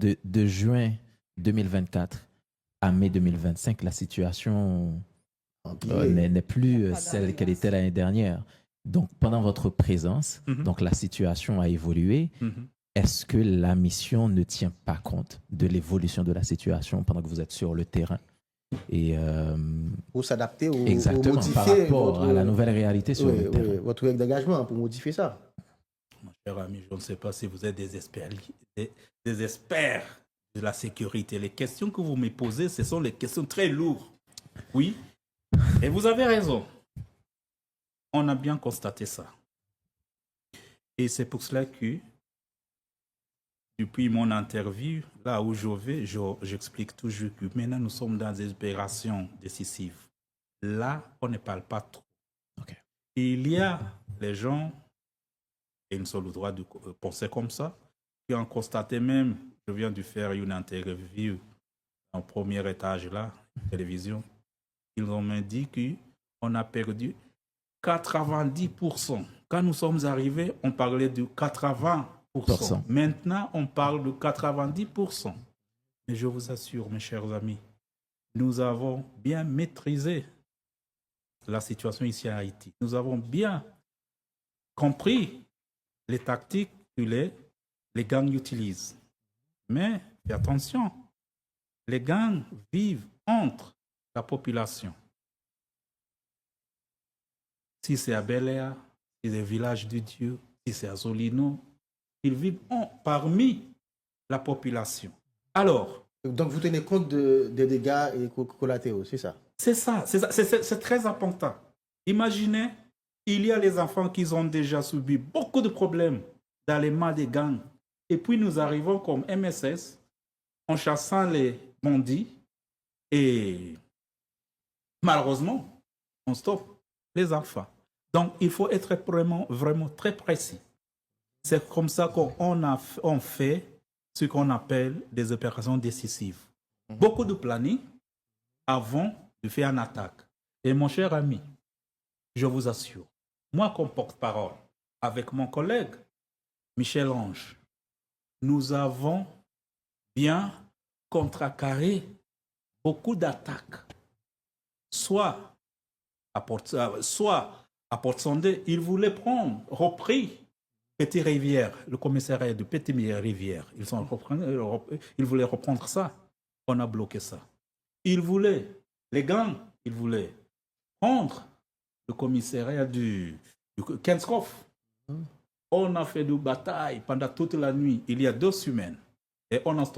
de juin 2024 à mai 2025, la situation n'est plus celle qu'elle était l'année dernière. Donc, pendant votre présence, donc la situation a évolué. Est-ce que la mission ne tient pas compte de l'évolution de la situation pendant que vous êtes sur le terrain et pour s'adapter ou exactement, modifier par rapport à la nouvelle réalité sur le terrain. Votre règle d'engagement pour modifier ça. Mon cher ami, je ne sais pas si vous êtes des experts de la sécurité. Les questions que vous me posez, ce sont les questions très lourdes. Oui, et vous avez raison. On a bien constaté ça. Et c'est pour cela que, depuis mon interview, là où je vais, j'explique toujours que maintenant nous sommes dans des opérations décisives. Là, on ne parle pas trop. Okay. Il y a les gens, et ils ont le droit de penser comme ça, qui ont constaté même, je viens de faire une interview en premier étage là, télévision, ils ont même dit qu'on a perdu 90%. Quand nous sommes arrivés, on parlait de 80%. Maintenant, on parle de 90%. Mais je vous assure, mes chers amis, nous avons bien maîtrisé la situation ici à Haïti. Nous avons bien compris les tactiques que les gangs utilisent. Mais, faites attention, les gangs vivent entre la population. Si c'est à Bel-Air, si c'est au village de Dieu, si c'est à Zolino, ils vivent parmi la population. Alors... Donc, vous tenez compte des dégâts et collatéraux, c'est ça? C'est ça, c'est très important. Imaginez, il y a les enfants qui ont déjà subi beaucoup de problèmes dans les mains des gangs. Et puis nous arrivons comme MSS en chassant les bandits et malheureusement, on stoppe les enfants. Donc il faut être vraiment très précis. C'est comme ça qu'on fait ce qu'on appelle des opérations décisives. Beaucoup de planning avant de faire une attaque. Et mon cher ami, je vous assure, moi comme porte-parole, avec mon collègue Michel Ange, nous avons bien contrecarré beaucoup d'attaques. Soit à Port-Sondé, ils voulaient repris Petit-Rivière, le commissariat de Petit-Rivière. Ils voulaient reprendre ça. On a bloqué ça. Les gangs, ils voulaient prendre le commissariat du Kenskoff. On a fait des batailles pendant toute la nuit, il y a 2 semaines. Et on a